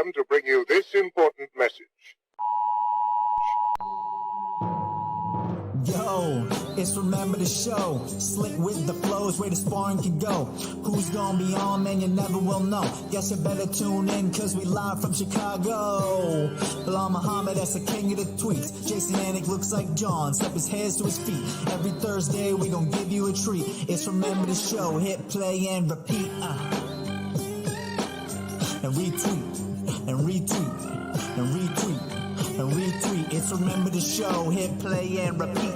program to bring you this important message. Yo, it's Remember the Show. Slick with the flows, where the sparring can go. Who's gonna be on, man, you never will know. Guess you better tune in, cause we live from Chicago. Belal Muhammad, that's the king of the tweets. Jason Anik looks like John, step his hands to his feet. Every Thursday, we gonna give you a treat. It's Remember the Show, hit play and repeat. And retweet, and retweet, and retweet. And retweet, it's Remember the Show, hit play and repeat.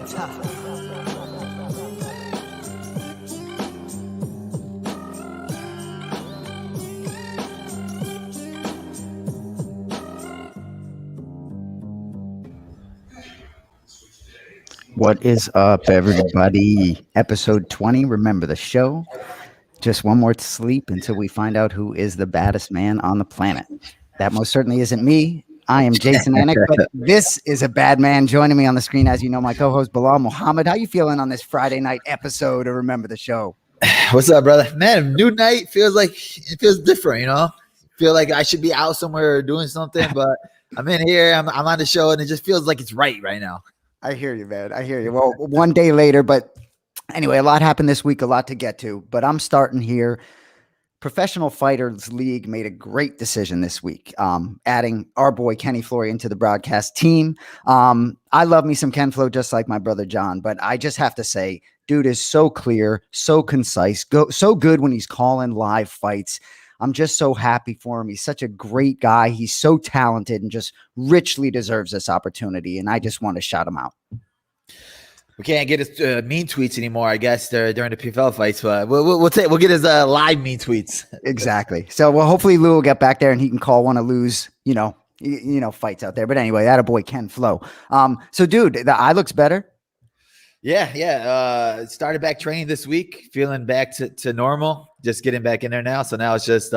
What is up, everybody? Episode 20, Remember the Show. Just one more sleep until we find out who is the baddest man on the planet. That most certainly isn't me. I am Jason Anik, but this is a bad man. Joining me on the screen, as you know, my co-host Belal Muhammad. How you feeling on this Friday night episode of Remember the Show? What's up, brother? Man, new night feels different, you know? Feel like I should be out somewhere doing something, but I'm in here, I'm on the show, and it just feels like it's right now. I hear you, man. I hear you. Well, one day later, but anyway, a lot happened this week, a lot to get to, but I'm starting here. Professional Fighters League made a great decision this week, adding our boy Kenny Florian to the broadcast team. I love me some Ken Flo just like my brother John, but I just have to say, dude is so clear, so concise, so good when he's calling live fights. I'm just so happy for him. He's such a great guy. He's so talented and just richly deserves this opportunity, and I just want to shout him out. We can't get his mean tweets anymore, I guess, during the PFL fights, but we'll get his live mean tweets. Exactly. So, well, hopefully Lou will get back there and he can call one of Lou's, fights out there. But anyway, that a boy Ken Flo. So, dude, the eye looks better. Yeah. Started back training this week, feeling back to normal. Just getting back in there now. So now it's just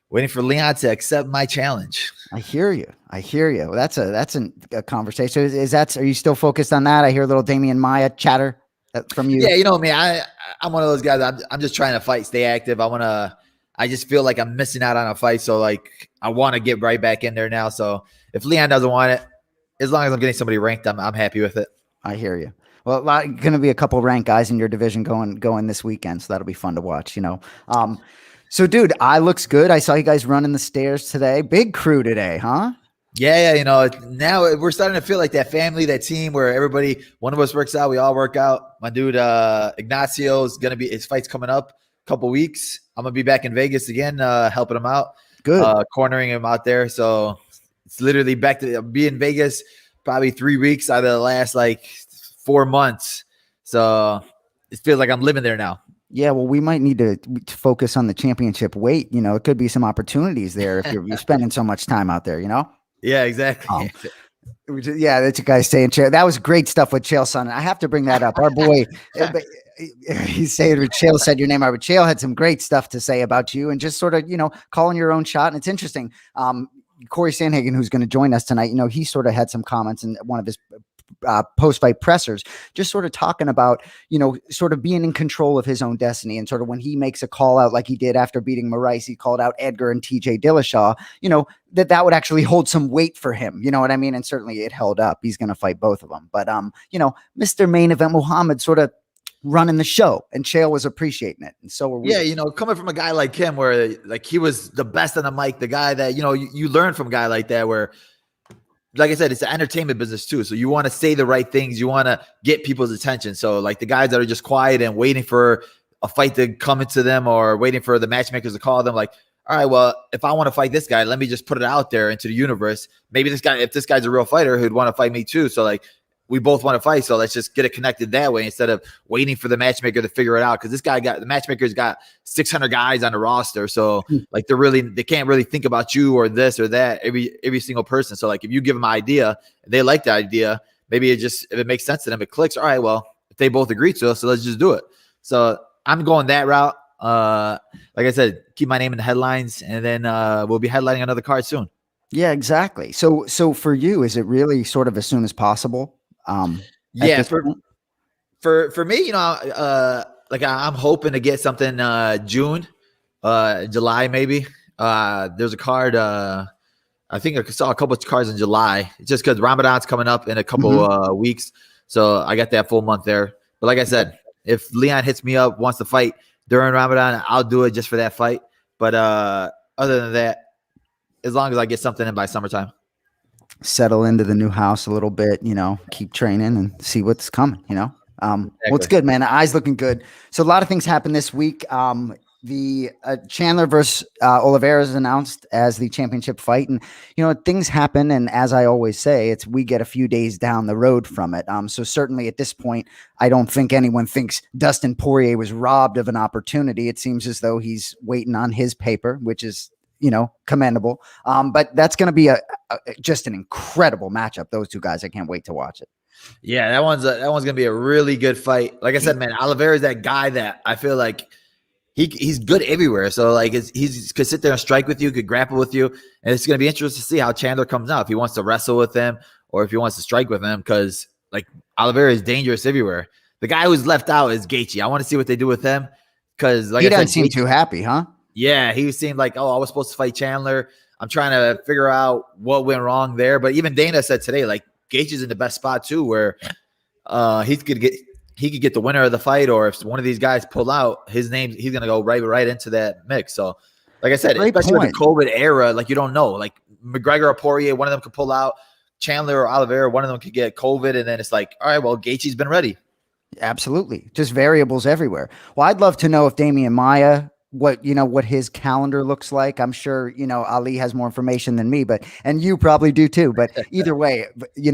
waiting for Leon to accept my challenge. I hear you. Well, that's a conversation. Are you still focused on that? I hear a little Damian Maya chatter from you. Yeah, you know me. I'm one of those guys. I'm just trying to fight, stay active. I just feel like I'm missing out on a fight. So like, I want to get right back in there now. So if Leon doesn't want it, as long as I'm getting somebody ranked, I'm happy with it. I hear you. Well, going to be a couple ranked guys in your division going this weekend. So that'll be fun to watch, So, dude, eye looks good. I saw you guys running the stairs today. Big crew today, huh? Yeah. Now we're starting to feel like that family, that team where one of us works out, we all work out. My dude Ignacio is going to his fight's coming up a couple weeks. I'm going to be back in Vegas again, helping him out. Good. Cornering him out there. So it's literally back to be in Vegas probably 3 weeks out of the last 4 months. So it feels like I'm living there now. Yeah, well, we might need to focus on the championship weight. It could be some opportunities there if you're spending so much time out there, Yeah, exactly. Yeah, that's a guy saying Chael. That was great stuff with Chael Sonnen. I have to bring that up. Our boy, he's saying Chael said your name. But Chael had some great stuff to say about you and just sort of, calling your own shot. And it's interesting. Cory Sandhagen, who's going to join us tonight, he sort of had some comments in one of his post-fight pressers, just sort of talking about, sort of being in control of his own destiny. And sort of when he makes a call out like he did after beating Moraes, he called out Edgar and TJ Dillashaw, that would actually hold some weight for him. You know what I mean? And certainly it held up. He's going to fight both of them. But, Mr. Main Event Muhammad sort of running the show, and Chael was appreciating it. And so were we. Yeah, coming from a guy like him where he was the best on the mic, the guy that, you learn from a guy like that where, like I said, it's an entertainment business too. So you want to say the right things. You want to get people's attention. So the guys that are just quiet and waiting for a fight to come into them or waiting for the matchmakers to call them, all right, well, if I want to fight this guy, let me just put it out there into the universe. Maybe if this guy's a real fighter, who'd want to fight me too. So we both want to fight. So let's just get it connected that way instead of waiting for the matchmaker to figure it out. Cause the matchmaker's got 600 guys on the roster. So they can't really think about you or this or that, every single person. So if you give them an idea, they like the idea, maybe if it makes sense to them, it clicks. All right, well, if they both agree to it, so let's just do it. So I'm going that route. Like I said, keep my name in the headlines, and then we'll be headlining another card soon. Yeah, exactly. So for you, is it really sort of as soon as possible? Yeah, for me, I'm hoping to get something June, July maybe. There's a card I think I saw a couple of cards in July, just because Ramadan's coming up in a couple weeks. So I got that full month there. But like I said, if Leon hits me up, wants to fight during Ramadan, I'll do it just for that fight. But other than that, as long as I get something in by summertime. Settle into the new house a little bit, keep training and see what's coming, Well, it's good, man. The eye's looking good. So a lot of things happened this week. The Chandler versus Oliveira is announced as the championship fight. And, things happen. And as I always say, we get a few days down the road from it. So certainly at this point, I don't think anyone thinks Dustin Poirier was robbed of an opportunity. It seems as though he's waiting on his paper, which is, commendable. But that's going to be just an incredible matchup. Those two guys, I can't wait to watch it. Yeah, that one's going to be a really good fight. Like I said, man, Oliveira is that guy that I feel like he's good everywhere. So like he's could sit there and strike with you, could grapple with you. And it's going to be interesting to see how Chandler comes out, if he wants to wrestle with him or if he wants to strike with him, because like Oliveira is dangerous everywhere. The guy who's left out is Gaethje. I want to see what they do with him, because like he doesn't seem too happy, huh? Yeah, he seemed like, oh, I was supposed to fight Chandler. I'm trying to figure out what went wrong there. But even Dana said today, like, Gaethje's in the best spot too, where he could get the winner of the fight, or if one of these guys pull out, he's gonna go right into that mix. So, like I said, especially with the COVID era, like you don't know, like McGregor or Poirier, one of them could pull out. Chandler or Oliveira, one of them could get COVID, and then it's like, all right, well, Gaethje's been ready. Absolutely, just variables everywhere. Well, I'd love to know if Damian Maia, what his calendar looks like. I'm sure Ali has more information than me, and you probably do too. But either way,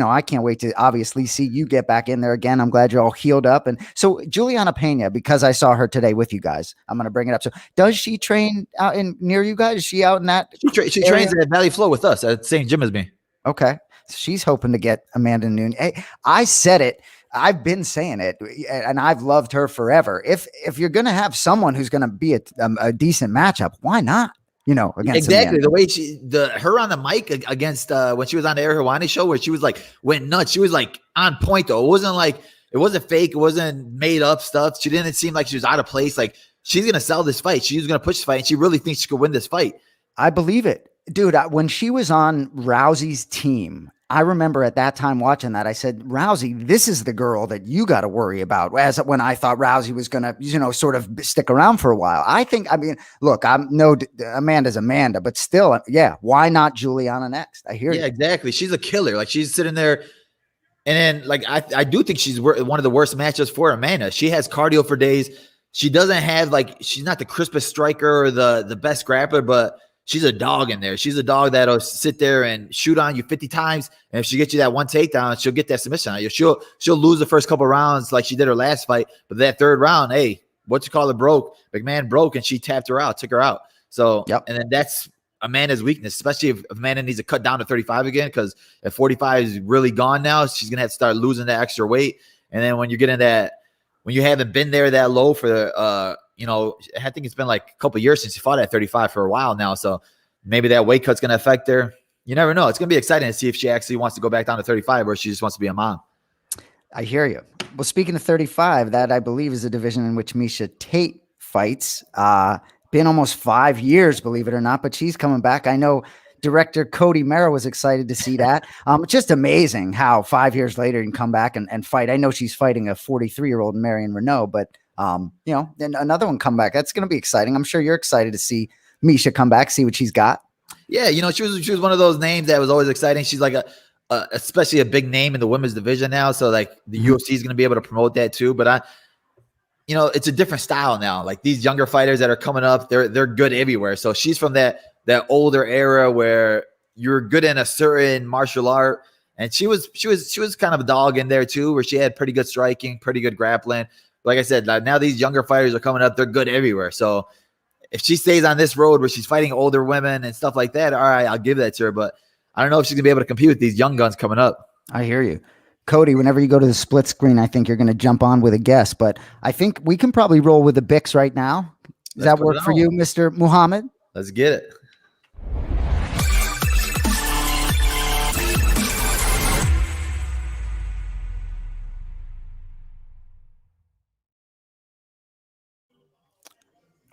I can't wait to obviously see you get back in there again. I'm glad you're all healed up. And so Juliana Pena, because I saw her today with you guys, I'm going to bring it up. So does she train out near you guys? Is she out in that? She trains at Valley Flow with us at the same gym as me. Okay, so she's hoping to get Amanda Nunes. Hey, I said it. I've been saying it, and I've loved her forever. If you're going to have someone who's going to be a decent matchup, why not? Against exactly the way her on the mic against when she was on the Air Hawani show, where she was like went nuts. She was like on point though. It wasn't fake. It wasn't made up stuff. She didn't seem like she was out of place. Like, she's going to sell this fight. She's going to push this fight, and she really thinks she could win this fight. I believe it, dude. When she was on Rousey's team, I remember at that time watching that, I said, Rousey, this is the girl that you got to worry about. When I thought Rousey was going to, sort of stick around for a while. Look, Amanda's Amanda, but still, yeah, why not Juliana next? I hear you. Yeah, exactly. She's a killer. Like, she's sitting there. And then, like, I do think she's one of the worst matchups for Amanda. She has cardio for days. She doesn't have, she's not the crispest striker or the best grappler, but she's a dog in there. She's a dog that'll sit there and shoot on you 50 times. And if she gets you that one takedown, she'll get that submission on you. She'll lose the first couple rounds like she did her last fight. But that third round, hey, broke. McMahon broke, and she tapped her out, took her out. So, yep. And then that's Amanda's weakness, especially if Amanda needs to cut down to 35 again, because if 45 is really gone now, she's going to have to start losing that extra weight. And then when you get in that, when you haven't been there that low for I think it's been like a couple of years since she fought at 35 for a while now. So maybe that weight cut's going to affect her. You never know. It's going to be exciting to see if she actually wants to go back down to 35 or she just wants to be a mom. I hear you. Well, speaking of 35, that I believe is a division in which Miesha Tate fights. Been almost 5 years, believe it or not, but she's coming back. I know director Cody Mera was excited to see that. It's just amazing how 5 years later you can come back and fight. I know she's fighting a 43-year-old Marion Renault, but then another one come back. That's going to be exciting. I'm sure you're excited to see Miesha come back, see what she's got. Yeah, she was one of those names that was always exciting. She's like especially a big name in the women's division now. So like the UFC is going to be able to promote that too. But it's a different style now. Like these younger fighters that are coming up, they're good everywhere. So she's from that older era where you're good in a certain martial art. And she was kind of a dog in there too, where she had pretty good striking, pretty good grappling. Like I said, now these younger fighters are coming up. They're good everywhere. So if she stays on this road where she's fighting older women and stuff like that, all right, I'll give that to her. But I don't know if she's going to be able to compete with these young guns coming up. I hear you. Cody, whenever you go to the split screen, I think you're going to jump on with a guest. But I think we can probably roll with the Bix right now. Does that work for you, Mr. Muhammad? Let's get it.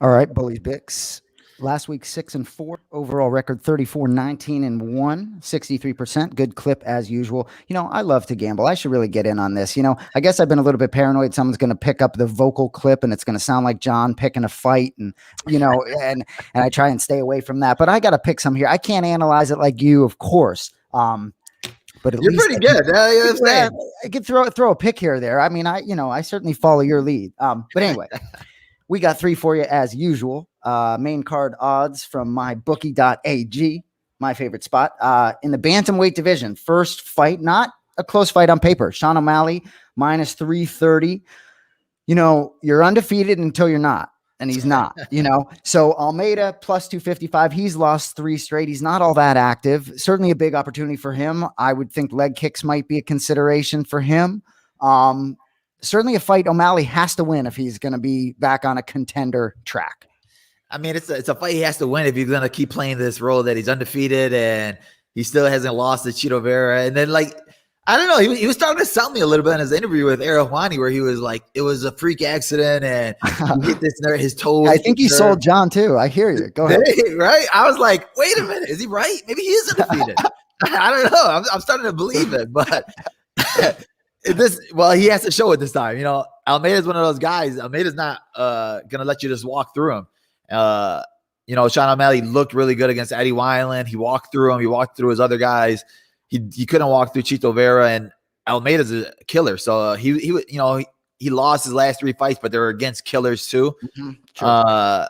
All right, Bully's Bix. Last week, 6-4. Overall record 34-19-1, 63%. Good clip as usual. I love to gamble. I should really get in on this. I guess I've been a little bit paranoid. Someone's going to pick up the vocal clip and it's going to sound like John picking a fight, and and I try and stay away from that. But I got to pick some here. I can't analyze it like you, of course. But at You're least pretty good. I could throw a pick here or there. I mean, I certainly follow your lead. But anyway, we got 3 for you as usual. Main card odds from MyBookie.AG, my favorite spot. In the bantamweight division, first fight, not a close fight on paper. Sean O'Malley minus 330. You're undefeated until you're not. And he's not, So Almeida plus 255. He's lost 3 straight. He's not all that active. Certainly a big opportunity for him. I would think leg kicks might be a consideration for him. Certainly a fight O'Malley has to win if he's going to be back on a contender track. I mean, it's a fight he has to win if he's going to keep playing this role that he's undefeated and he still hasn't lost to Chito Vera. And then, I don't know. He was starting to sell me a little bit in his interview with Arahwani, where he was like, it was a freak accident and he hit his toes. I think he sold John too. I hear you. Go ahead. Right? I was like, wait a minute. Is he right? Maybe he is undefeated. I don't know. I'm starting to believe it, but he has to show it this time. Almeida's one of those guys. Almeida's not going to let you just walk through him. Sean O'Malley looked really good against Eddie Wineland. He walked through him. He walked through his other guys. He couldn't walk through Chito Vera, and Almeida's a killer. So he lost his last 3 fights, but they were against killers too. Mm-hmm.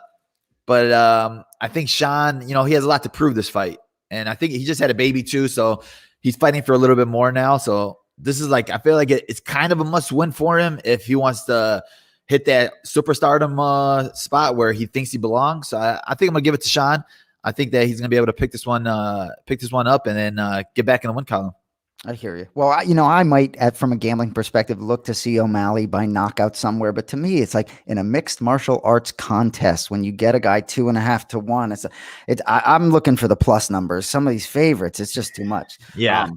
But I think Sean, he has a lot to prove this fight, and I think he just had a baby too, so he's fighting for a little bit more now. So this is I feel like it's kind of a must win for him if he wants to hit that superstardom spot where he thinks he belongs. So I think I'm gonna give it to Sean. I think that he's going to be able to pick this one up and then get back in the win column. I hear you. Well, I might, from a gambling perspective, look to see O'Malley by knockout somewhere. But to me, it's like in a mixed martial arts contest, when you get a guy 2.5 to 1, I'm looking for the plus numbers. Some of these favorites, it's just too much. Yeah.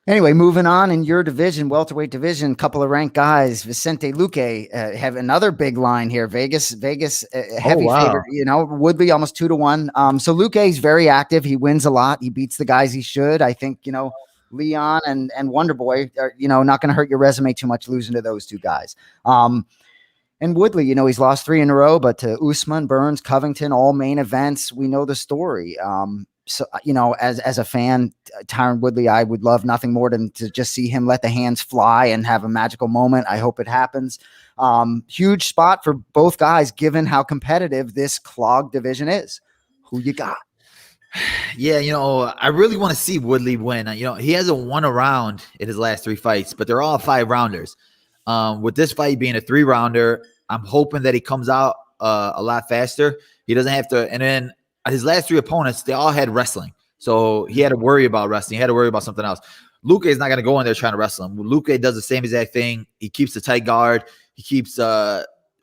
Anyway, moving on in your division, welterweight division, couple of ranked guys. Vicente Luque have another big line here. Vegas, heavy favorite. Woodley almost 2 to 1. So Luque is very active. He wins a lot. He beats the guys he should. I think Leon and Wonderboy are not going to hurt your resume too much losing to those 2 guys. And Woodley, he's lost 3 in a row, but to Usman, Burns, Covington, all main events. We know the story. So, as a fan, Tyron Woodley, I would love nothing more than to just see him let the hands fly and have a magical moment. I hope it happens. Huge spot for both guys, given how competitive this clogged division is. Who you got? Yeah, I really want to see Woodley win. He hasn't won a round in his last 3 fights, but they're all 5 rounders. With this fight being a 3-rounder, I'm hoping that he comes out a lot faster. He doesn't have to, and then his last 3 opponents, they all had wrestling. So he had to worry about wrestling. He had to worry about something else. Luque is not going to go in there trying to wrestle him. Luque does the same exact thing. He keeps the tight guard. He keeps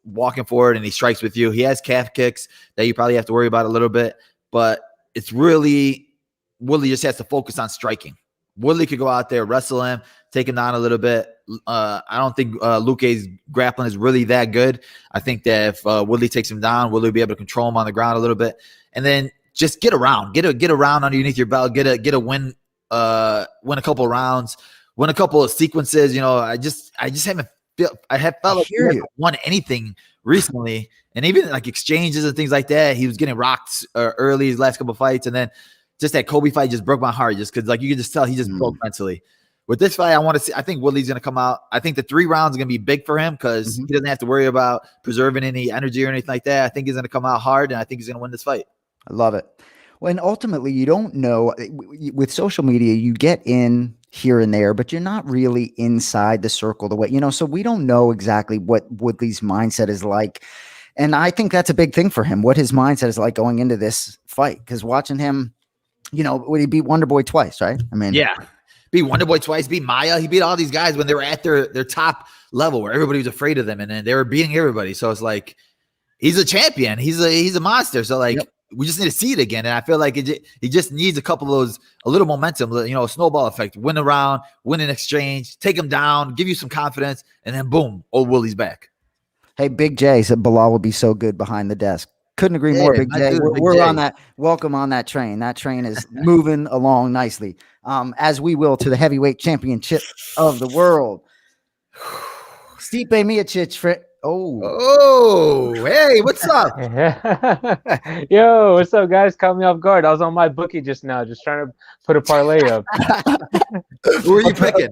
walking forward, and he strikes with you. He has calf kicks that you probably have to worry about a little bit. But it's really – Woodley just has to focus on striking. Woodley could go out there, wrestle him, take him down a little bit. I don't think Luque's grappling is really that good. I think that if Woodley takes him down, Woodley will be able to control him on the ground a little bit. And then just get around, get a round underneath your belt, get a win, win a couple of rounds, win a couple of sequences. I just haven't felt like he hasn't won anything recently, and even like exchanges and things like that. He was getting rocked early his last couple of fights, and then just that Kobe fight just broke my heart, just because you can just tell he just broke mentally. With this fight, I think Woodley's going to come out. I think the 3 rounds are going to be big for him because he doesn't have to worry about preserving any energy or anything like that. I think he's going to come out hard, and I think he's going to win this fight. I love it. Well, and ultimately, you don't know with social media, you get in here and there, but you're not really inside the circle the way, so we don't know exactly what Woodley's mindset is like. And I think that's a big thing for him, what his mindset is like going into this fight. Because watching him, would he beat Wonderboy twice, right? I mean, yeah. Beat Wonderboy twice, beat Maya. He beat all these guys when they were at their top level where everybody was afraid of them, and then they were beating everybody. So it's like he's a champion. He's a monster. So we just need to see it again. And I feel like he just needs a couple of those, a little momentum, a snowball effect. Win a round, win an exchange, take him down, give you some confidence, and then boom, old Willie's back. Hey, Big J said Belal would be so good behind the desk. Couldn't agree more, Big my J. dude, Big We're J. on that. Welcome on that train. That train is moving along nicely. As we will to the heavyweight championship of the world. Stipe Miocic. Oh, hey, what's up? Yo, what's up, guys? Caught me off guard. I was on my bookie just now, just trying to put a parlay up. Who are you picking?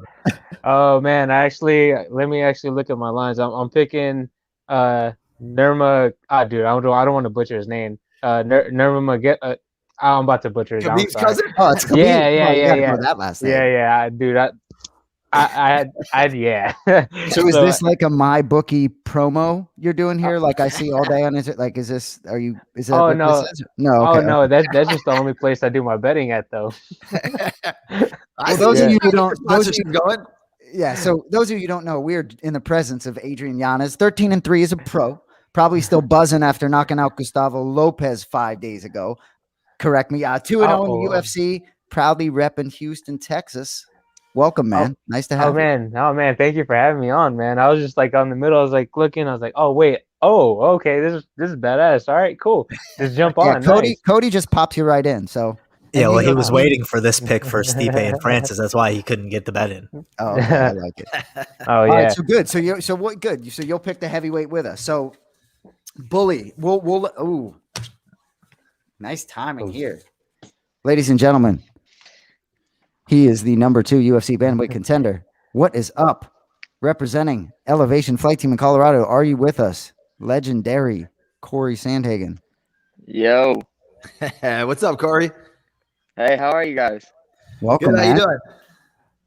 Oh man, let me actually look at my lines. I'm picking Nurma. Dude, I don't want to butcher his name. Nurma I'm about to butcher his name. Khabib's cousin? Oh, it's Khabib. Yeah. That last name. Yeah. Dude, yeah. So is this like a MyBookie promo you're doing here? Like I see all day on it. Like, is that Oh, what no. this is? No. Oh Okay. no, that's just the only place I do my betting at, though. Well, those of you who don't, going. yeah. So those of you who don't know, we're in the presence of Adrian Yanez, 13-3 as a pro, probably still buzzing after knocking out Gustavo Lopez 5 days ago. Correct me. 2-0 in the UFC, proudly repping Houston, Texas. Welcome, man. Nice to have you. Oh man, thank you for having me on, man. I was just like on the middle. I was like looking. I was like, oh wait, okay, this is badass. All right, cool. Just jump on. Cody just popped you right in. So yeah, well, he was waiting for this pick for Stipe and Francis. That's why he couldn't get the bet in. Oh, okay, I like it. Oh yeah. All right, so good. So what? Good. So you'll pick the heavyweight with us. So, Bully, we'll. Nice timing here, ladies and gentlemen. He is the number 2 UFC bantamweight contender. What is up? Representing Elevation Flight Team in Colorado. Are you with us? Legendary Cory Sandhagen. Yo. What's up, Cory? Hey, how are you guys? Welcome, Good, how man. you doing?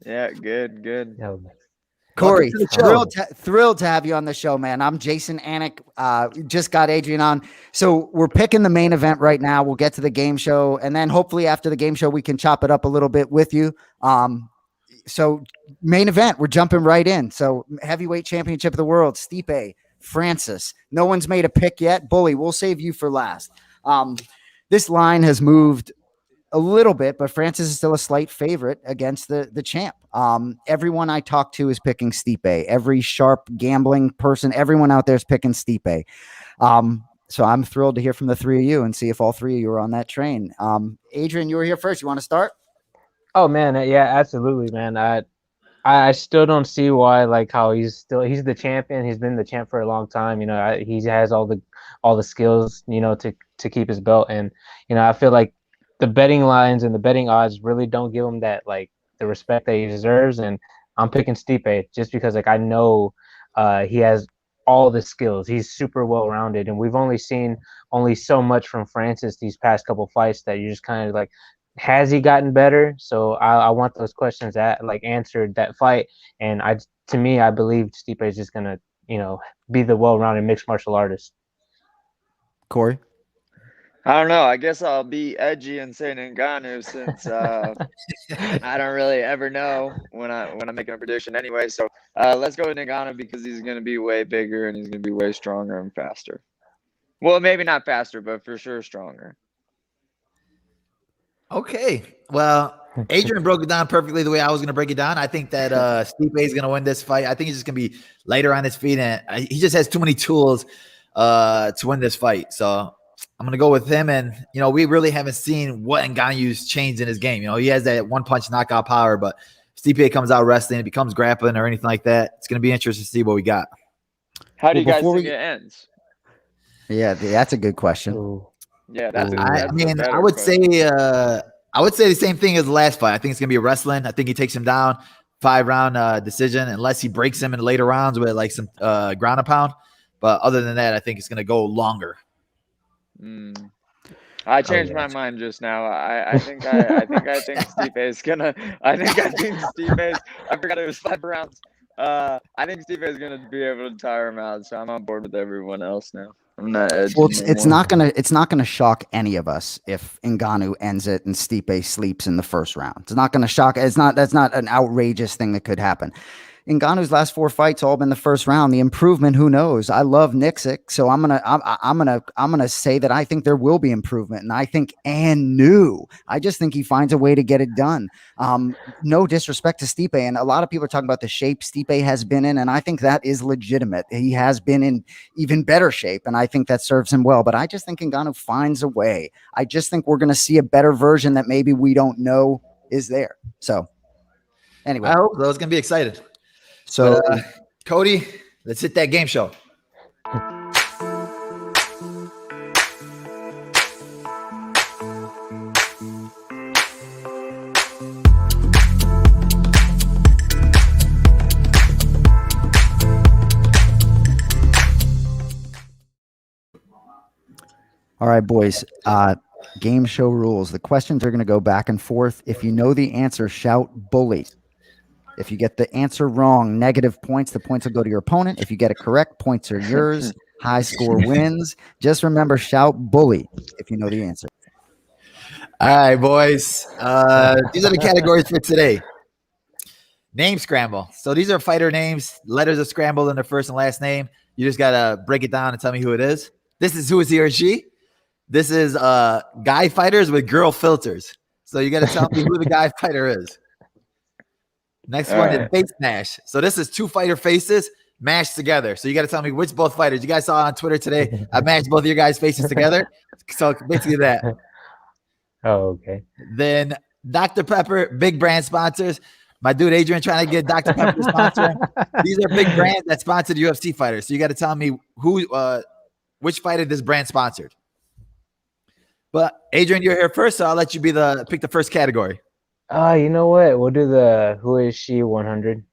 Yeah, good. Cory, Welcome to the show. thrilled to have you on the show, man. I'm Jason Anik. Just got Adrian on. So we're picking the main event right now. We'll get to the game show. And then hopefully after the game show, we can chop it up a little bit with you. So main event, we're jumping right in. So heavyweight championship of the world, Stipe, Francis. No one's made a pick yet. Bully, we'll save you for last. This line has moved a little bit, but Francis is still a slight favorite against the champ. Everyone I talk to is picking Stipe. Every sharp gambling person, everyone out there is picking Stipe. So I'm thrilled to hear from the three of you and see if all three of you are on that train. Adrian, you were here first. You want to start? Oh man, yeah, absolutely, man. I still don't see why, like, how he's the champion. He's been the champ for a long time. You know, he has all the skills, you know, to keep his belt. And you know, I feel like the betting lines and the betting odds really don't give him that, like, the respect that he deserves. And I'm picking Stipe just because, like, I know he has all the skills. He's super well rounded, and we've only seen so much from Francis these past couple fights that you're just kind of like, has he gotten better? So I want those questions answered that fight. And I believe Stipe is just gonna, you know, be the well-rounded mixed martial artist. Cory? I don't know. I guess I'll be edgy and say Ngannou since I don't really ever know when I'm making a prediction anyway. So let's go with Ngannou because he's going to be way bigger and he's going to be way stronger and faster. Well, maybe not faster, but for sure stronger. Okay. Well, Adrian broke it down perfectly the way I was going to break it down. I think that Stipe is going to win this fight. I think he's just going to be lighter on his feet, and he just has too many tools to win this fight. So I'm going to go with him. And, you know, we really haven't seen what Ngannou's changed in his game. You know, he has that one-punch knockout power, but Stipe comes out wrestling, it becomes grappling or anything like that. It's going to be interesting to see what we got. How do you guys think it ends? Yeah, that's a good question. Ooh. Yeah, I would say the same thing as the last fight. I think it's going to be wrestling. I think he takes him down, 5-round decision, unless he breaks him in later rounds with like some ground and pound. But other than that, I think it's going to go longer. I changed my mind just now. I think Stipe is gonna. I think Stipe's. I forgot it was 5 rounds. I think Stipe is gonna be able to tire him out. So I'm on board with everyone else now. I'm not edgy. Well, it's not gonna shock any of us if Ngannou ends it and Stipe sleeps in the first round. It's not gonna shock. That's not an outrageous thing that could happen. Ngannou's last 4 fights all been the first round. The improvement, who knows? I love Nixick, so I'm gonna say that I think there will be improvement, and I think I just think he finds a way to get it done. No disrespect to Stipe, and a lot of people are talking about the shape Stipe has been in, and I think that is legitimate. He has been in even better shape, and I think that serves him well. But I just think Ngannou finds a way. I just think we're going to see a better version that maybe we don't know is there. So anyway, I hope those going to be excited. So Cody, let's hit that game show. all right, boys. Game show rules. The questions are going to go back and forth. If you know the answer, shout bully. If you get the answer wrong, negative points. The points will go to your opponent. If you get it correct, points are yours. High score wins. Just remember, shout bully if you know the answer. All right, boys. These are the categories for today. Name scramble. So these are fighter names. Letters are scrambled in their first and last name. You just got to break it down and tell me who it is. This is who is he or she. This is guy fighters with girl filters. So you got to tell me who the guy fighter is. Next one is face mash. So this is 2 fighter faces mashed together. So you got to tell me which both fighters. You guys saw on Twitter today. I mashed both of your guys' faces together. So basically that. Oh, okay. Then Dr. Pepper, big brand sponsors. My dude Adrian trying to get Dr. Pepper to sponsor. These are big brands that sponsored UFC fighters. So you got to tell me which fighter this brand sponsored. But Adrian, you're here first, so I'll let you pick the first category. You know what? We'll do the who is she 100.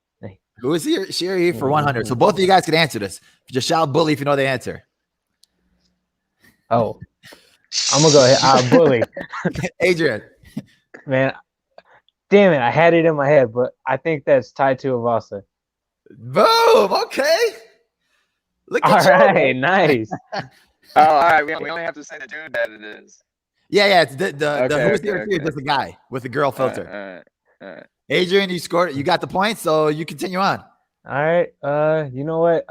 Who is she or he for 100? So both of you guys can answer this. Just shout bully if you know the answer. Oh, I'm gonna go ahead. Bully. Adrian. Man, damn it! I had it in my head, but I think that's tied to Avasa. Boom. Okay. Look at All right, nice. Oh, all right. We only have to say the dude that it is. Yeah. It's the who's the okay. Just a guy with a girl filter. All right. Adrian, you scored. You got the point, so you continue on. All right. You know what?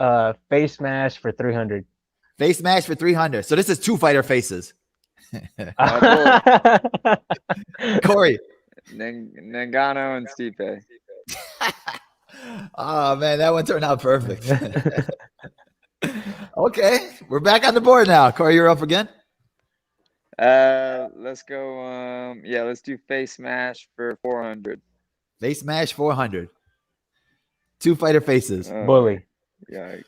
Face smash for 300. Face mash for 300. So this is 2 fighter faces. Cory. Ngannou and Stipe. Oh man, that one turned out perfect. Okay, we're back on the board now. Cory, you're up again. Let's go. Let's do face smash for 400. Face mash 400. 2 fighter faces. Bully. Yikes.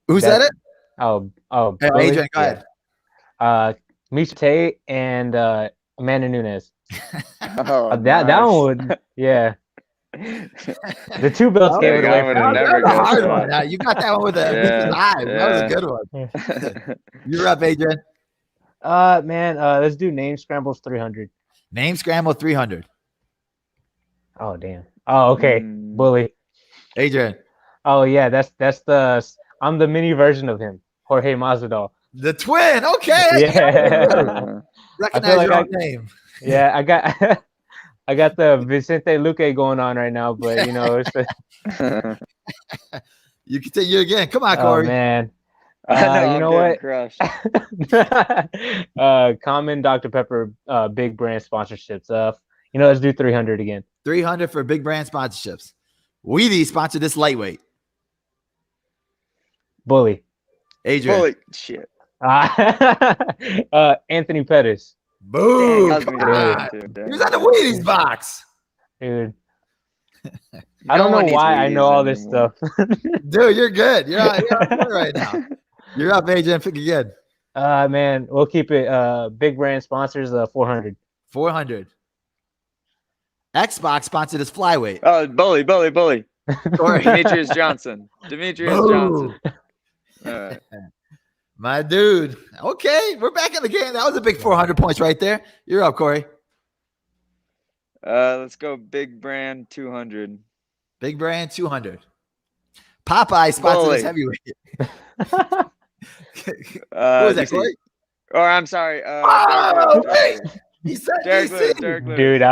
Who said it? Oh, Hey, Bully? Adrian, go ahead. Misha Tate and Amanda Nunes. Oh, That one would, yeah. The 2 belts gave it away. never That was a guessed hard that. one. Now, you got that one with a eye. That was a good one. You're up, Adrian. Man, let's do name scrambles 300. Name scramble 300. Oh, damn. Oh, okay. Bully. Adrian. Oh, yeah, I'm the mini version of him, Jorge Masvidal. The twin. Okay. Yeah. Recognize like your own name. Yeah, I got the Vicente Luque going on right now, but you know, it's You continue again. Come on, Cory. Oh man. I You know what? Crushed. Common Dr. Pepper big brand sponsorships. Let's do 300 again. 300 for big brand sponsorships. Wheaties sponsored this lightweight. Bully. Adrian. Holy shit. Anthony Pettis. Boom. Dang, Come on. He was on the Wheaties box. Dude. I don't know why I know all this stuff. Dude, you're good. You're on good right now. You're up, Adrian. Pick again. Man, we'll keep it. Big brand sponsors 400. 400. Xbox sponsored this flyweight. Oh, bully. Cory. Demetrius Johnson. Johnson. All right. My dude. Okay, we're back in the game. That was a big 400 points right there. You're up, Cory. Let's go big brand 200. Big brand 200. Popeye sponsored this heavyweight. Who was that, Cory? Or I'm sorry. Wait. He said Derek DC. Lewis. Dude,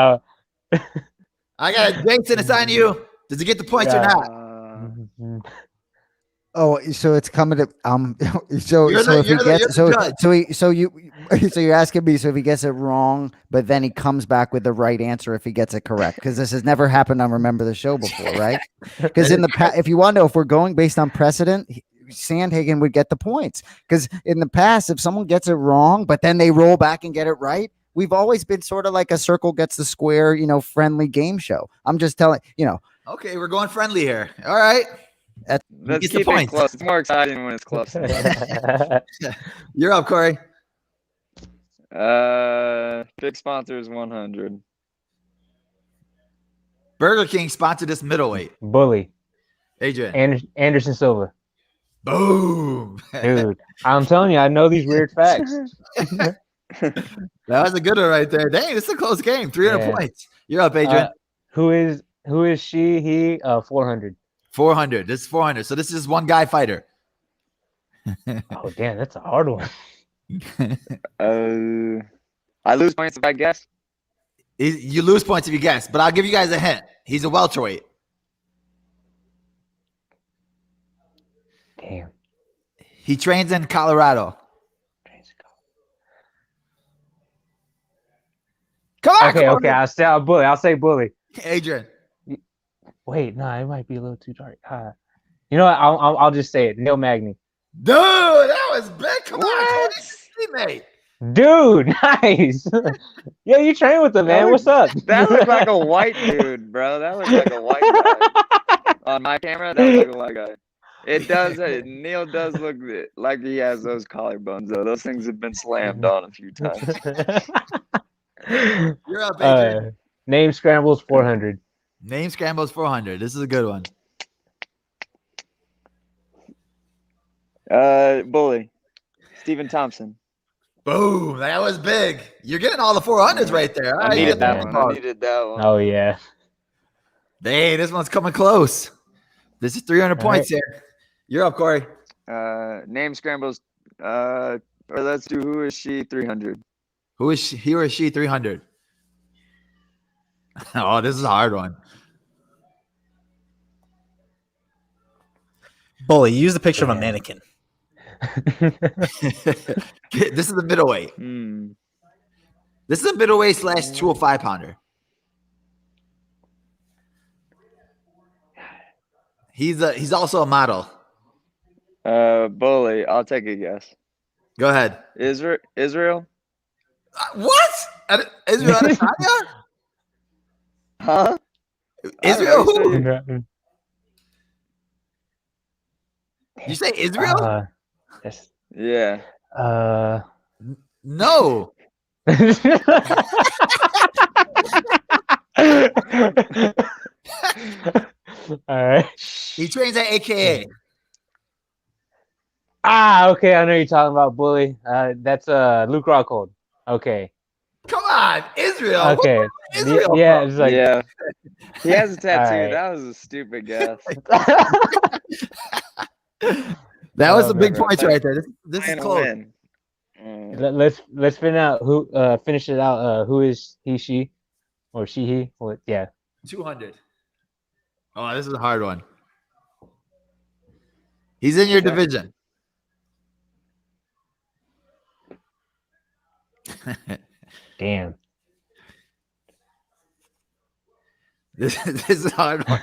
I got Jason assign you. Does he get the points or not? Oh, so it's coming to so You're so the- if he you're the- gets you're the judge. so you're asking me, so if he gets it wrong, but then he comes back with the right answer if he gets it correct, because this has never happened on Remember the Show before, right? Because in the past, if you want to know if we're going based on precedent, Sandhagen would get the points, because in the past, if someone gets it wrong but then they roll back and get it right, we've always been sort of like a circle gets the square, friendly game show. I'm just telling Okay, we're going friendly here. All right. Let's gets the keep it points. close. It's more exciting when it's close. You're up, Cory. Big sponsor is 100. Burger King sponsored this middleweight. Bully. Adrian. Anderson Silva. Boom. Dude, I'm telling you, I know these weird facts. That was a good one right there. Dang, this is a close game. 300 points. You're up, Adrian. Who is she? He 400. 400. This is 400. So this is one guy fighter. Oh damn, that's a hard one. I lose points if I guess. You lose points if you guess, but I'll give you guys a hint. He's a welterweight. Damn. He trains in Colorado. Come on. Okay. I'll say bully. Adrian. Wait, no, it might be a little too dark. You know what? I'll just say it. Neil Magny. Dude, that was big. Come on, teammate. Dude, nice. Yo, you train with him, man. What's up? That looked like a white dude, bro. That looked like a white guy. On my camera, that looked like a white guy. It does. Neil does look like he has those collarbones, though. Those things have been slammed on a few times. You're up, Adrian. Name scrambles 400. Name scrambles 400. This is a good one. Bully. Stephen Thompson. Boom. That was big. You're getting all the 400s right there. I needed that one. Oh, yeah. Hey, this one's coming close. This is 300 points here. You're up, Cory. Name scrambles. Or let's do who is she 300. Who is he or she 300? Oh, this is a hard one. Bully, use the picture of a mannequin. This is a middleweight. This is a middleweight / 205 pounder. He's also a model. Bully. I'll take a guess. Go ahead. Israel? What? Israel Adesanya? Huh? Israel who? You say Israel? Yes. Yeah. No. All right. He trains at AKA. Okay. I know you're talking about Bully. That's Luke Rockhold. Okay. Come on, Israel. Okay. Israel, yeah, it's like Yeah. He has a tattoo. Right. That was a stupid guess. That was a big point right there. This is close. Win. let's finish it out. Who is he, she, or she, he? What? Yeah. 200. Oh, this is a hard one. He's in your division. Damn. This is a hard one.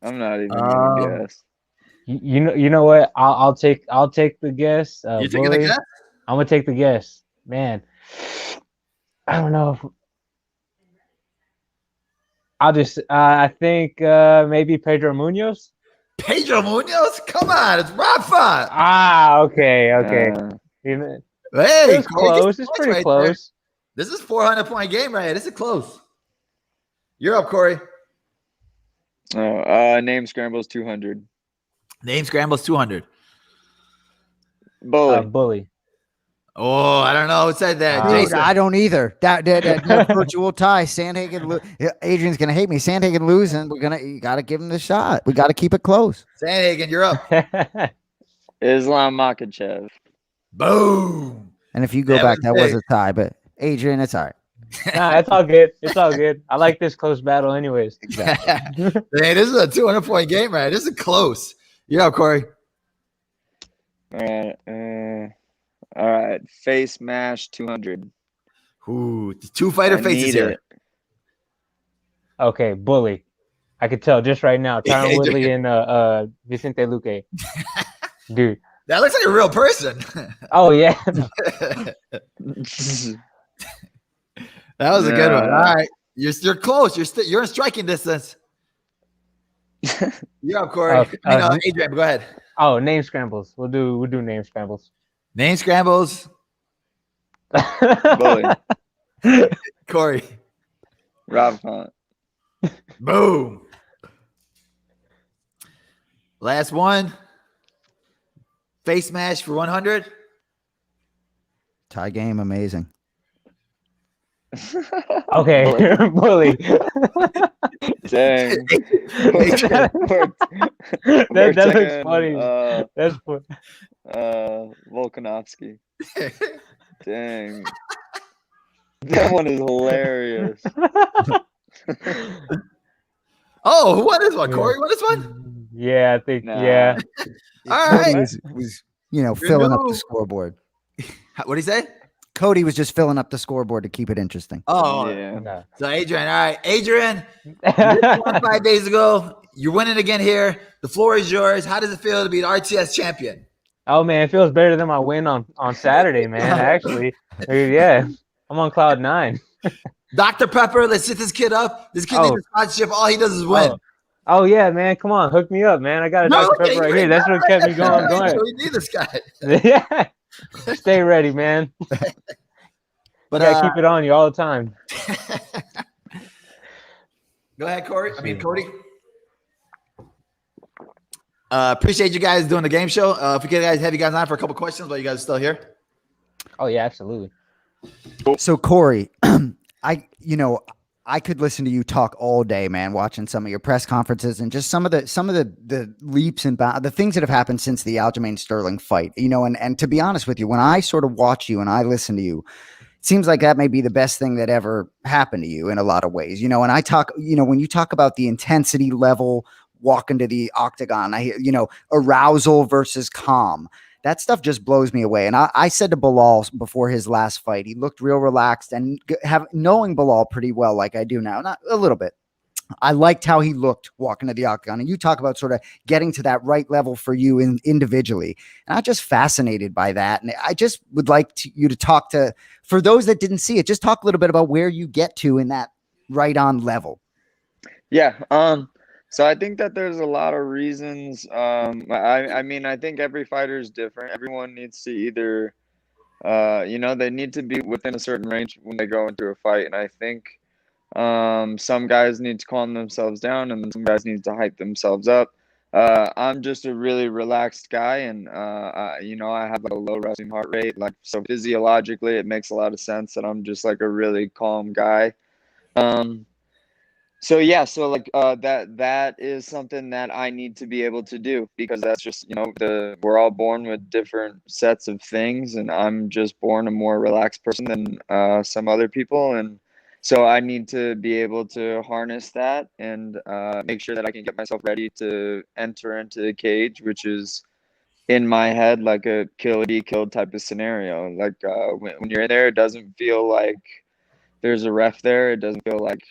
I'm not even gonna guess. You know what? I'll take the guess. You taking the guess? I'm gonna take the guess. Man, I don't know. I'll just I think maybe Pedro Munoz. Pedro Munoz? Come on, it's Rafa. Okay. You know, Hey, it's close. It's pretty close. There. This is 400-point game right here. This is close. You're up, Cory. Name scrambles 200. Name scrambles 200. Bully. Bully. Oh, I don't know who said that. Dude, Jason. I don't either. That virtual tie. Sandhagen. Adrian's gonna hate me. Sandhagen losing. You gotta give him the shot. We gotta keep it close. Sandhagen, you're up. Islam Makhachev. Boom. And if you go back, that was a tie. But Adrian, it's all right. Nah, it's all good. It's all good. I like this close battle, anyways. Exactly. Hey, this is a 200-point game, right? This is close. Yeah, Corey. All right. Face mash 200. Ooh, the two fighter I faces need here. it. Okay, bully. I could tell just right now. Tyron Woodley and Vicente Luque. Dude. That looks like a real person. Oh yeah. That was a good one. All right, you're close. You're in striking distance. You're up, Corey. Adrian, go ahead. Oh, name scrambles. We'll do name scrambles. Name scrambles. Bully. Corey. Rob Font. Boom. Last one. Face mash for 100. Tie game, amazing. Okay, bully. Dang. That looks funny. That's funny. Volkanovski. Dang. That one is hilarious. Oh, what is one, Corey? What is one? Yeah, I think. Nah. Yeah. All Cody right. was filling up the move. scoreboard. What did he say? Cody was just filling up the scoreboard to keep it interesting. Oh, Yeah. No. So Adrian, all right, Adrian, you won 5 days ago. You're winning again here. The floor is yours. How does it feel to be an RTS champion? Oh man, it feels better than my win on Saturday, man. Actually, yeah, I'm on cloud 9. Dr. Pepper, let's sit this kid up. This kid needs a sponsorship. All he does is win. Oh yeah, man, come on, hook me up, man. I got a Dr. Pepper right here. That's what kept me going. We need this guy. Yeah, stay ready, man. But You gotta keep it on you all the time. Go ahead, Corey. Cody. Appreciate you guys doing the game show. If we could have you guys on for a couple questions while you guys are still here. Oh yeah, absolutely. So Corey, I could listen to you talk all day, man, watching some of your press conferences and just some of the leaps and bounds, the things that have happened since the Aljamain Sterling fight, and to be honest with you, when I sort of watch you and I listen to you, it seems like that may be the best thing that ever happened to you in a lot of ways, and I talk, when you talk about the intensity level, walking to the octagon, I hear, arousal versus calm. That stuff just blows me away. And I said to Belal before his last fight, he looked real relaxed, and knowing Belal pretty well, like I do now, not a little bit, I liked how he looked walking to the octagon. And you talk about sort of getting to that right level for you individually. And I'm just fascinated by that. And I just would like you to talk to, for those that didn't see it, just talk a little bit about where you get to in that right on level. Yeah. So I think that there's a lot of reasons. I think every fighter is different. Everyone needs to either, they need to be within a certain range when they go into a fight. And I think some guys need to calm themselves down, and then some guys need to hype themselves up. I'm just a really relaxed guy, and I have a low resting heart rate. So physiologically, it makes a lot of sense that I'm just like a really calm guy. That is something that I need to be able to do, because that's just, we're all born with different sets of things, and I'm just born a more relaxed person than some other people. And so I need to be able to harness that and make sure that I can get myself ready to enter into the cage, which is in my head like a kill or be killed type of scenario. When you're in there, it doesn't feel like there's a ref there. It doesn't feel like,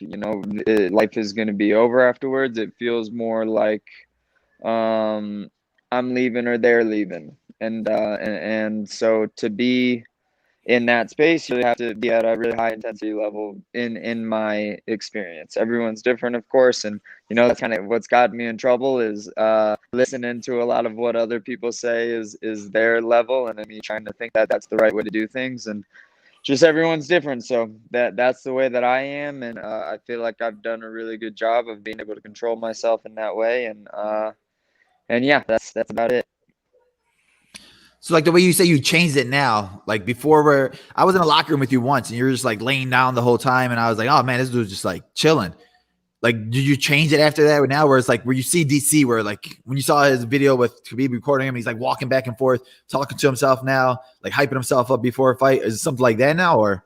life is going to be over afterwards. It feels more like I'm leaving or they're leaving. And so to be in that space, you have to be at a really high intensity level in my experience. Everyone's different, of course. And, that's kind of what's gotten me in trouble is listening to a lot of what other people say is their level, and me trying to think that that's the right way to do things. And just everyone's different. So that's the way that I am. And I feel like I've done a really good job of being able to control myself in that way. And yeah, that's about it. So like the way you say you changed it now, like before I was in a locker room with you once and you're just like laying down the whole time. And I was like, oh man, this dude's just like chilling. Like, did you change it after that? Now where it's like, where you see DC, where like when you saw his video with Khabib recording him, he's like walking back and forth, talking to himself now, like hyping himself up before a fight. Is it something like that now, or?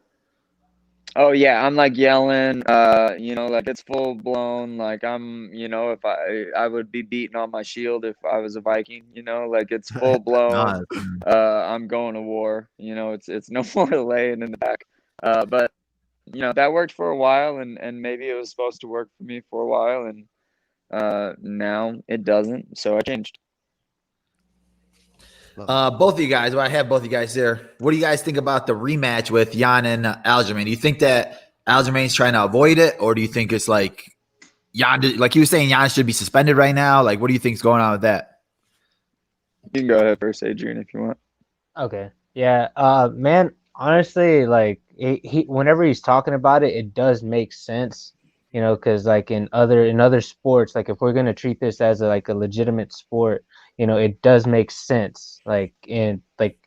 Oh yeah, I'm like yelling, like it's full blown. Like if I would be beating on my shield if I was a Viking, like it's full blown. No, I'm going to war. It's no more laying in the back. But that worked for a while, and maybe it was supposed to work for me for a while, and now it doesn't. So I changed. both of you guys, well, I have both of you guys there. What do you guys think about the rematch with Jan and Aljamain? Do you think that Aljamain's trying to avoid it, or do you think it's like Jan, like you were saying, Jan should be suspended right now? Like, what do you think's going on with that? You can go ahead first, Adrian, if you want. Okay. Yeah. Man, honestly, like he whenever he's talking about it, it does make sense. Because like in other sports, like if we're gonna treat this as like a legitimate sport, it does make sense. Like in like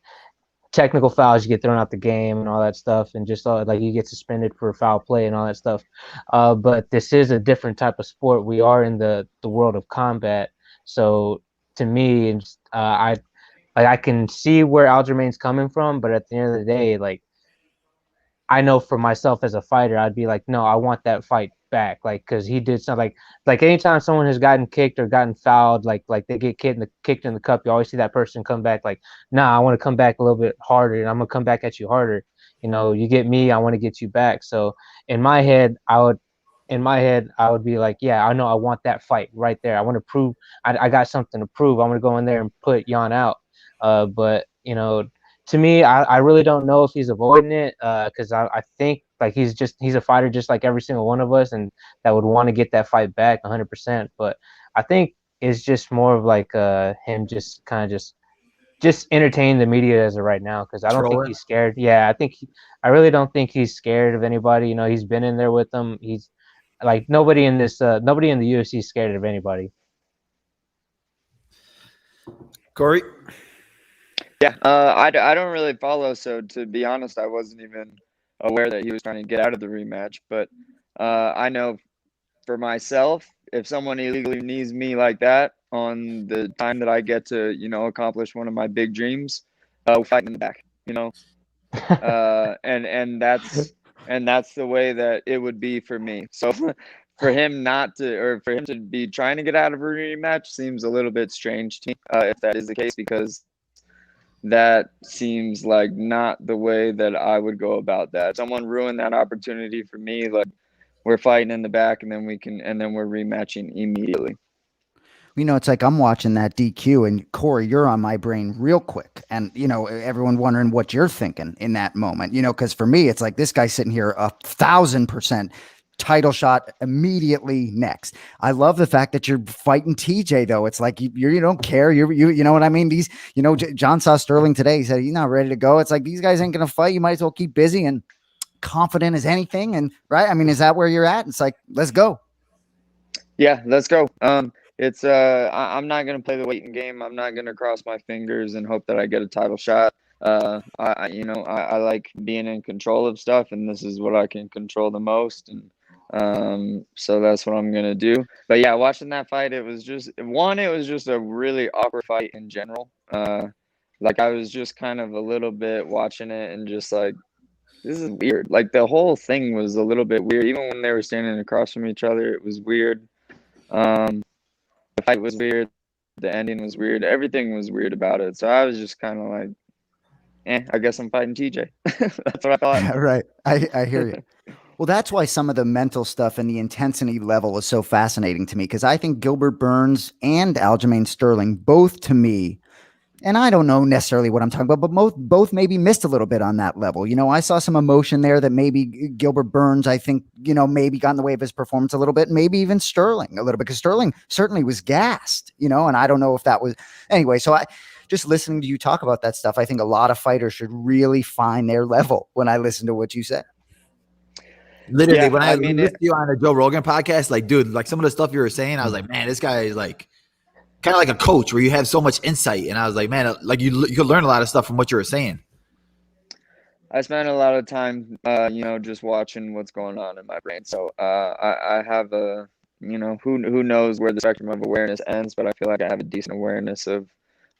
technical fouls, you get thrown out the game and all that stuff, and just like you get suspended for foul play and all that stuff. But this is a different type of sport. We are in the world of combat, so to me, I can see where Aljamain's coming from, but at the end of the day, like I know for myself as a fighter, I'd be like, no, I want that fight back, like because he did something like anytime someone has gotten kicked or gotten fouled, like they get kicked in the cup, you always see that person come back like, nah, I want to come back a little bit harder, and I'm gonna come back at you harder. You get me, I want to get you back. So in my head, I would be like, yeah, I know, I want that fight right there. I want to prove I got something to prove. I'm gonna go in there and put Jan out. But to me, I really don't know if he's avoiding it, because I think like he's a fighter just like every single one of us, and that would want to get that fight back 100%. But I think it's just more of like him just kind of just entertaining the media as of right now, because I don't think he's scared. Yeah, I really don't think he's scared of anybody. He's been in there with them. He's like nobody in the UFC is scared of anybody. Cory? Yeah, I don't really follow, so to be honest, I wasn't even aware that he was trying to get out of the rematch. But I know for myself, if someone illegally knees me like that on the time that I get to, accomplish one of my big dreams, we'll fight in the back, and that's the way that it would be for me. So for him to be trying to get out of a rematch seems a little bit strange to me, if that is the case, because that seems like not the way that I would go about that. Someone ruined that opportunity for me. Like, we're fighting in the back, and then we're rematching immediately. It's like I'm watching that DQ, and Cory, you're on my brain real quick. And, everyone wondering what you're thinking in that moment, because for me, it's like this guy's sitting here 1,000% title shot immediately next. I love the fact that you're fighting TJ though. It's like you don't care. You know what I mean? These, John saw Sterling today. He said he's not ready to go. It's like these guys ain't gonna fight. You might as well keep busy and confident as anything. And right, I mean, is that where you're at? It's like, let's go. Yeah, let's go. It's I'm not gonna play the waiting game. I'm not gonna cross my fingers and hope that I get a title shot. I like being in control of stuff, and this is what I can control the most, and so that's what I'm gonna do. But yeah, watching that fight, it was just a really awkward fight in general. Like I was just kind of a little bit watching it and just like, this is weird. Like the whole thing was a little bit weird. Even when they were standing across from each other, it was weird. The fight was weird. The ending was weird. Everything was weird about it. So I was just kind of like, I guess I'm fighting TJ. That's what I thought. Yeah, right. I hear you. Well, that's why some of the mental stuff and the intensity level is so fascinating to me, because I think Gilbert Burns and Aljamain Sterling, both to me, and I don't know necessarily what I'm talking about, but both maybe missed a little bit on that level. I saw some emotion there that maybe Gilbert Burns, I think, maybe got in the way of his performance a little bit, maybe even Sterling a little bit, because Sterling certainly was gassed, and I don't know if that was anyway. So just listening to you talk about that stuff, I think a lot of fighters should really find their level when I listen to what you said. Literally, yeah, when I listened to you on the Joe Rogan podcast, like, dude, like some of the stuff you were saying, I was like, man, this guy is like kind of like a coach where you have so much insight. And I was like, man, like you could learn a lot of stuff from what you were saying. I spent a lot of time, just watching what's going on in my brain. So I have a, who knows where the spectrum of awareness ends, but I feel like I have a decent awareness of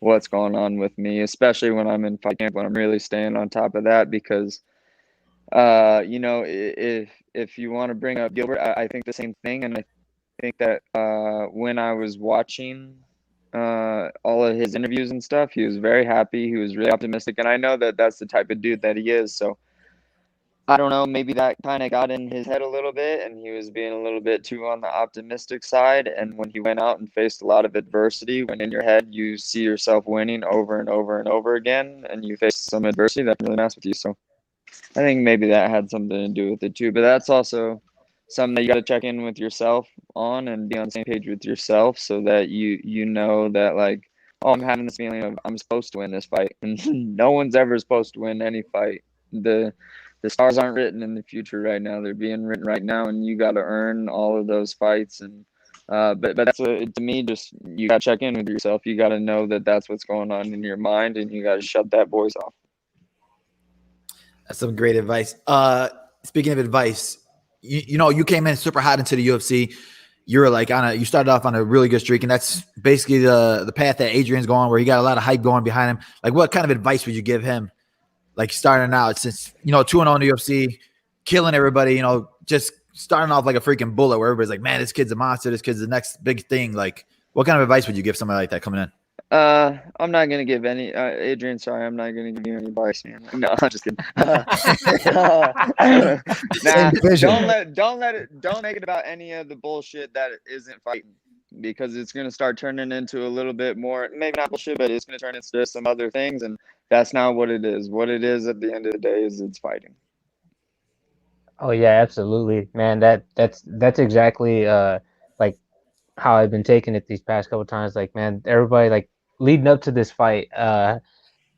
what's going on with me, especially when I'm in fight camp, when I'm really staying on top of that, because You know, if you want to bring up Gilbert, I think the same thing, and I think that when I was watching all of his interviews and stuff, he was very happy. He was really optimistic, and I know that that's the type of dude that he is. So I don't know, maybe that kind of got in his head a little bit, and he was being a little bit too on the optimistic side. And when he went out and faced a lot of adversity, when in your head you see yourself winning over and over and over again, and you face some adversity, that can really mess with you. So I think maybe that had something to do with it too. But that's also something that you got to check in with yourself on and be on the same page with yourself, so that you know that, like, oh, I'm having this feeling of I'm supposed to win this fight, and no one's ever supposed to win any fight. The stars aren't written in the future right now; they're being written right now, and you got to earn all of those fights. And but that's to me, just you got to check in with yourself. You got to know that that's what's going on in your mind, and you got to shut that voice off. That's some great advice. Speaking of advice, you know, you came in super hot into the UFC. You were like you started off on a really good streak, and that's basically the path that Adrian's going, where he got a lot of hype going behind him. Like, what kind of advice would you give him, like starting out, since, you know, 2-0 in the UFC, killing everybody, you know, just starting off like a freaking bullet, where everybody's like, man, this kid's a monster, this kid's the next big thing. Like, what kind of advice would you give somebody like that coming in? I'm not gonna give any Adrian. Sorry, I'm not gonna give you any advice, man. No, I'm just kidding. Don't make it about any of the bullshit that isn't fighting, because it's gonna start turning into a little bit more, maybe not bullshit, but it's gonna turn into some other things, and that's not what it is. What it is at the end of the day is it's fighting. Oh yeah, absolutely, man. That's exactly like how I've been taking it these past couple times. Like, man, everybody, like, leading up to this fight,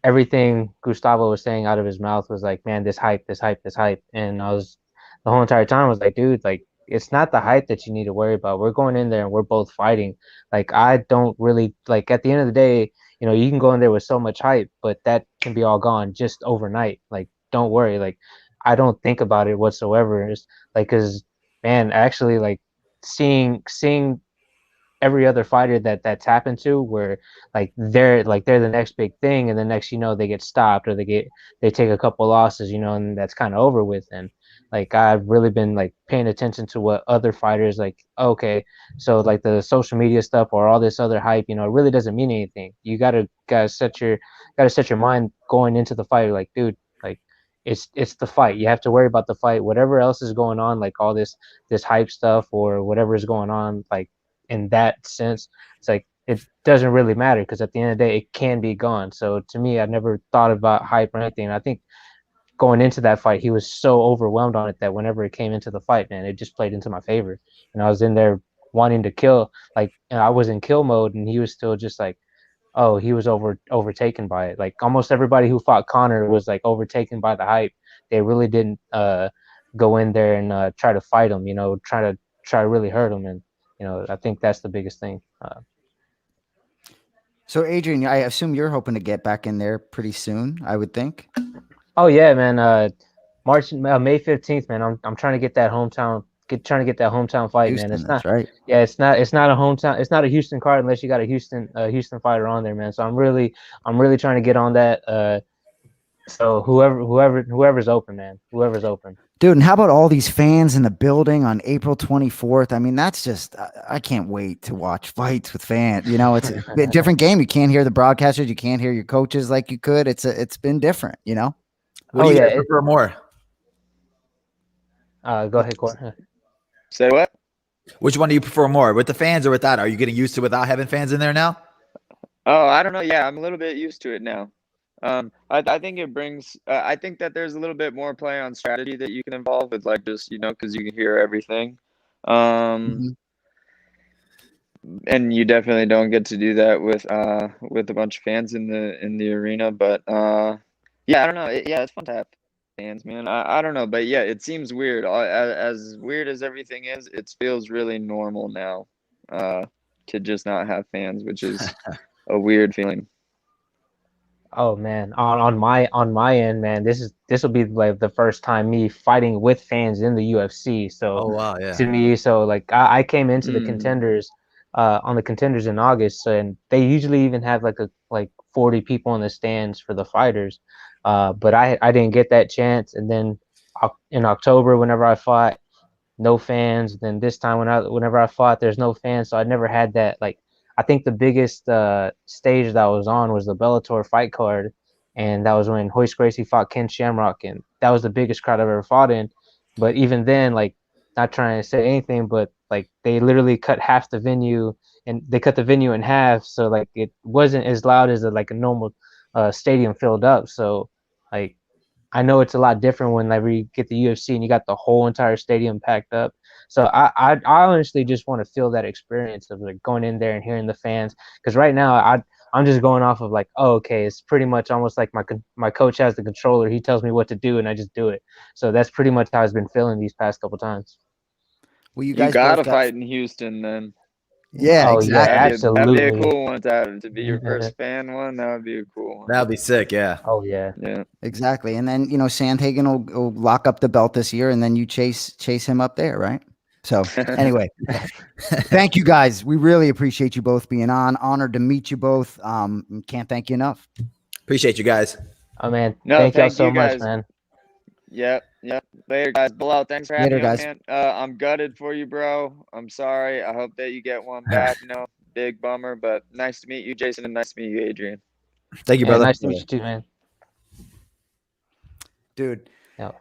everything Gustavo was saying out of his mouth was like, man, this hype, this hype, this hype. And I was, the whole entire time, I was like, dude, like, it's not the hype that you need to worry about. We're going in there and we're both fighting. Like, I don't really, like, at the end of the day, you know, you can go in there with so much hype, but that can be all gone just overnight. Like, don't worry. Like, I don't think about it whatsoever. It's like, cause man, actually, like, seeing every other fighter that's happened to, where they're the next big thing, and the next, you know, they get stopped, or they take a couple losses, you know, and that's kind of over with. And like, I've really been like paying attention to what other fighters, like, okay, so like the social media stuff or all this other hype, you know, it really doesn't mean anything. You gotta set your mind going into the fight, like, dude, like, it's the fight. You have to worry about the fight. Whatever else is going on, like all this hype stuff or whatever is going on, like, in that sense, it's like, it doesn't really matter, because at the end of the day, it can be gone. So to me, I never thought about hype or anything. And I think going into that fight, he was so overwhelmed on it that whenever it came into the fight, man, it just played into my favor. And I was in there wanting to kill, like, and I was in kill mode, and he was still just like, oh, he was overtaken by it. Like, almost everybody who fought Connor was like overtaken by the hype. They really didn't go in there and try to fight him, you know, try to really hurt him. And you know, I think that's the biggest thing. So, Adrian, I assume you're hoping to get back in there pretty soon, I would think. Oh yeah, man. May 15th, man. I'm trying to get that hometown. Trying to get that hometown fight, Houston, man. It's that's not right. Yeah, it's not a hometown. It's not a Houston card unless you got a Houston fighter on there, man. So I'm really trying to get on that. So whoever's open, man. Whoever's open. Dude, and how about all these fans in the building on April 24th? I mean, that's just, I can't wait to watch fights with fans. You know, it's a different game. You can't hear the broadcasters. You can't hear your coaches like you could. It's been different, you know? What do you guys prefer more? Go ahead, Cory. Say what? Which one do you prefer more, with the fans or without? Are you getting used to without having fans in there now? Oh, I don't know. Yeah, I'm a little bit used to it now. I think it brings. I think that there's a little bit more play on strategy that you can involve with, like, just, you know, because you can hear everything. And you definitely don't get to do that with a bunch of fans in the arena. But yeah, I don't know. It's fun to have fans, man. I don't know, but yeah, it seems weird. As weird as everything is, it feels really normal now to just not have fans, which is a weird feeling. Oh man, on my end, man, this will be like the first time me fighting with fans in the UFC. So Oh wow, yeah. to me, so like I came into the contenders on the contenders in August, and they usually even have like 40 people in the stands for the fighters. But I didn't get that chance, and then in October whenever I fought, no fans. Then this time whenever I fought, there's no fans. So I never had that. Like, I think the biggest stage that I was on was the Bellator fight card, and that was when Royce Gracie fought Ken Shamrock, and that was the biggest crowd I've ever fought in. But even then, like, not trying to say anything, but like they literally cut half the venue, and they cut the venue in half, so like it wasn't as loud as a normal stadium filled up. So like I know it's a lot different whenever you get the UFC and you got the whole entire stadium packed up. So I honestly just want to feel that experience of like going in there and hearing the fans, because right now I'm just going off of like, oh, okay, it's pretty much almost like my coach has the controller. He tells me what to do and I just do it. So that's pretty much how it's been feeling these past couple times. Well, you You guys gotta both fight in Houston then. Yeah, Oh, yeah, exactly. That'd be a absolutely. cool one to be your first fan one. That would be a cool one. That'd be sick. Yeah. Oh yeah. Yeah. Exactly. And then, Sandhagen will lock up the belt this year, and then you chase him up there, right? So anyway, thank you guys. We really appreciate you both being on. Honored to meet you both. Can't thank you enough. Appreciate you guys. Oh man, No, thank y'all thank so you much, guys. man. Yep. Later, guys. Belal, thanks for having Later, me on, guys. man. I'm gutted for you, bro. I'm sorry. I hope that you get one back. Big bummer, but nice to meet you, Jason, and nice to meet you, Adrian. Thank you, Yeah, brother. nice to meet you too, man. Dude. Yeah.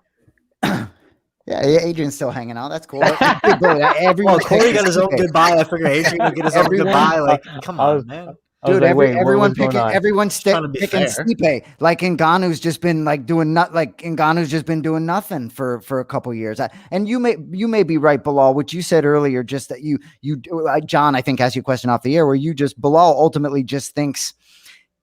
Yeah, Adrian's still hanging out. That's cool. Everyone, Corey got his own goodbye. I figure Adrian would get his own goodbye. Like, come I was- on, man. I was Dude, like, wait, what everyone was going picking, on? everyone's Trying to be picking fair. Stipe. Like Ngannou's just been like doing Ngannou's just been doing nothing for a couple years. And you may be right, Belal, what you said earlier, just that you John, I think, asked you a question off the air where Belal ultimately just thinks,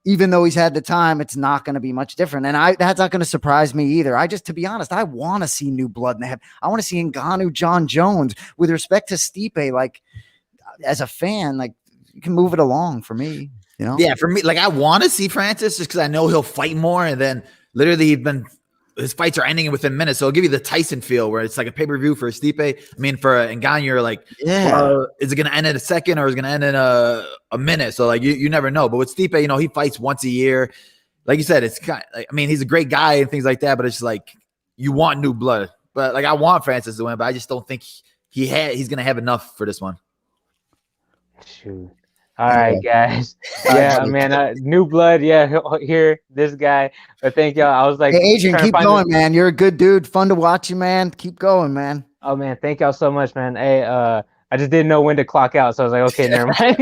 even though he's had the time, it's not going to be much different. And that's not going to surprise me either. To be honest, I want to see new blood in the head. I want to see Ngannou, John Jones. With respect to Stipe, like, as a fan, like, you can move it along for me, Yeah, for me, like, I want to see Francis just because I know he'll fight more, and then literally his fights are ending within minutes. So it'll give you the Tyson feel where it's like a pay-per-view for Stipe. I mean, for Ngannou, you're like, is it going to end in a second or is it going to end in a minute? So like you never know. But with Stipe, he fights once a year. Like you said, it's kind of, I mean, he's a great guy and things like that, but it's just like you want new blood. But like I want Francis to win, but I just don't think he's going to have enough for this one. Shoot. All right, guys. Yeah, man. New blood. Yeah, here, this guy. But thank y'all. I was like, hey, Adrian, keep going, man. You're a good dude. Fun to watch you, man. Keep going, man. Oh man, thank y'all so much, man. Hey, I just didn't know when to clock out, so I was like, okay, never mind.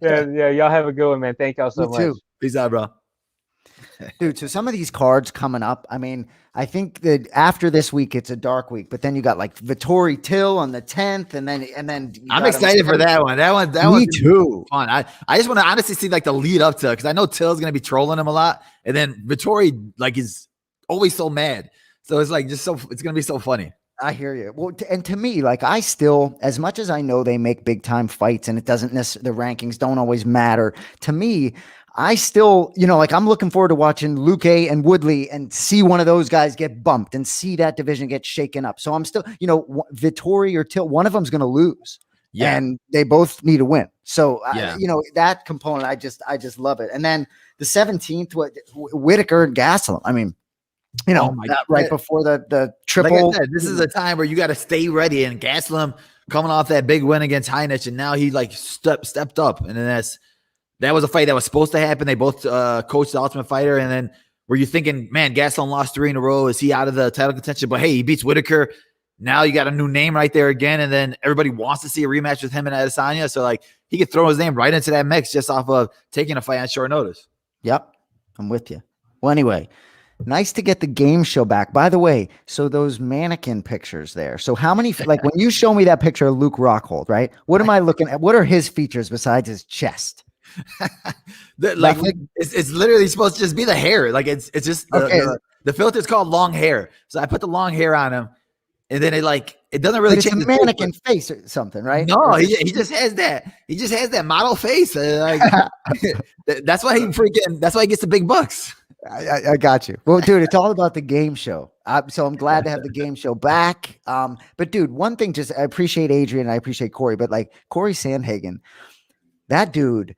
yeah, y'all have a good one, man. Thank y'all so much. Too. Peace out, bro. Dude, so some of these cards coming up, I mean, I think that after this week, it's a dark week, but then you got like Vittori Till on the 10th, and then I'm excited for that one. That one too. Fun. I just want to honestly see like the lead up to it, because I know Till's gonna be trolling him a lot, and then Vittori like is always so mad, so it's like it's gonna be so funny. I hear you. Well, and to me, like, I still, as much as I know they make big time fights and it doesn't necessarily, the rankings don't always matter. To me, I still, like, I'm looking forward to watching Luque and Woodley and see one of those guys get bumped and see that division get shaken up. So I'm still, Vittori or Till, one of them's going to lose. Yeah. And they both need a win. So, that component, I just love it. And then the 17th, Whitaker and Gastelum. I mean, right before the triple. Like I said, this is a time where you got to stay ready. And Gastelum coming off that big win against Heinrich, and now he like stepped up. And then that was a fight that was supposed to happen. They both coached the Ultimate Fighter. And then were you thinking, man, Gastelum lost 3 in a row? Is he out of the title contention? But hey, he beats Whitaker. Now you got a new name right there again. And then everybody wants to see a rematch with him and Adesanya. So like he could throw his name right into that mix just off of taking a fight on short notice. Yep. I'm with you. Well, anyway, nice to get the game show back. By the way, so those mannequin pictures there. So how many, like when you show me that picture of Luke Rockhold, right? What am I looking at? What are his features besides his chest? It's literally supposed to just be the hair. Like it's just the filter is called long hair. So I put the long hair on him, and then it doesn't really change. It's a mannequin face or something, right? No, he just has that. He just has that model face. That's why he gets the big bucks. I got you. Well, dude, it's all about the game show. So I'm glad to have the game show back. But dude, one thing, I appreciate Adrian, I appreciate Cory, but like Cory Sandhagen, that dude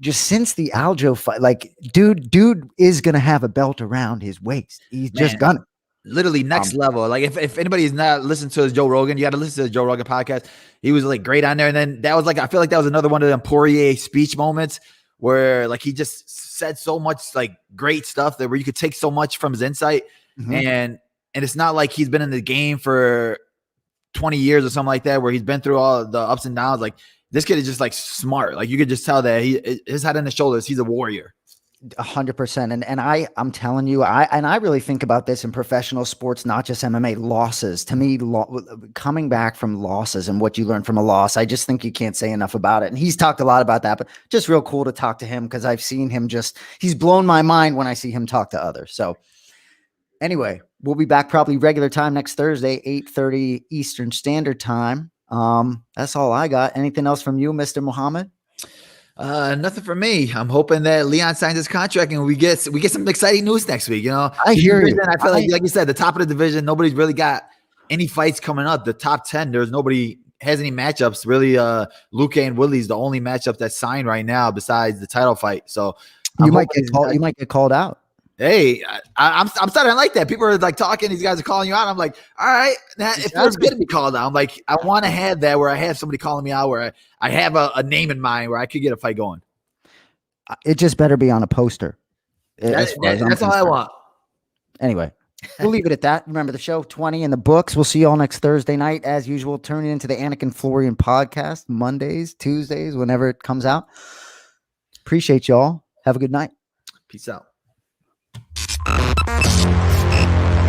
just since the Aljo fight, like dude is gonna have a belt around his waist. He's just gonna. Literally next level. Like if anybody's not listening to Joe Rogan, you got to listen to the Joe Rogan podcast. He was like great on there. And then that was like, I feel like that was another one of them Poirier speech moments where like he just said so much like great stuff that where you could take so much from his insight. And it's not like he's been in the game for 20 years or something like that, where he's been through all the ups and downs. Like this kid is just like smart. Like you could just tell that his head on his shoulders, he's a warrior. 100%. And I'm telling you, I really think about this in professional sports, not just MMA. Losses, to me, coming back from losses and what you learn from a loss, I just think you can't say enough about it. And he's talked a lot about that, but just real cool to talk to him because I've seen him he's blown my mind when I see him talk to others. So anyway, we'll be back probably regular time next Thursday, 8:30 Eastern Standard Time. That's all I got. Anything else from you, Mr. Muhammad? Nothing for me. I'm hoping that Leon signs his contract and we get some exciting news next week. You know, I hear you. I feel like you said, the top of the division, nobody's really got any fights coming up. The top 10, there's nobody has any matchups. Really, Luque and Woodley's the only matchup that's signed right now besides the title fight. So you might get called out. Hey, I'm starting to like that. People are like talking. These guys are calling you out. I'm like, all right, it feels good to be called out. I'm like, I want to have that where I have somebody calling me out, where I have a name in mind where I could get a fight going. It just better be on a poster. That's all I want. Anyway, we'll leave it at that. Remember, the show 20 in the books. We'll see you all next Thursday night. As usual, turn into the Anik and Florian podcast Mondays, Tuesdays, whenever it comes out. Appreciate y'all. Have a good night. Peace out.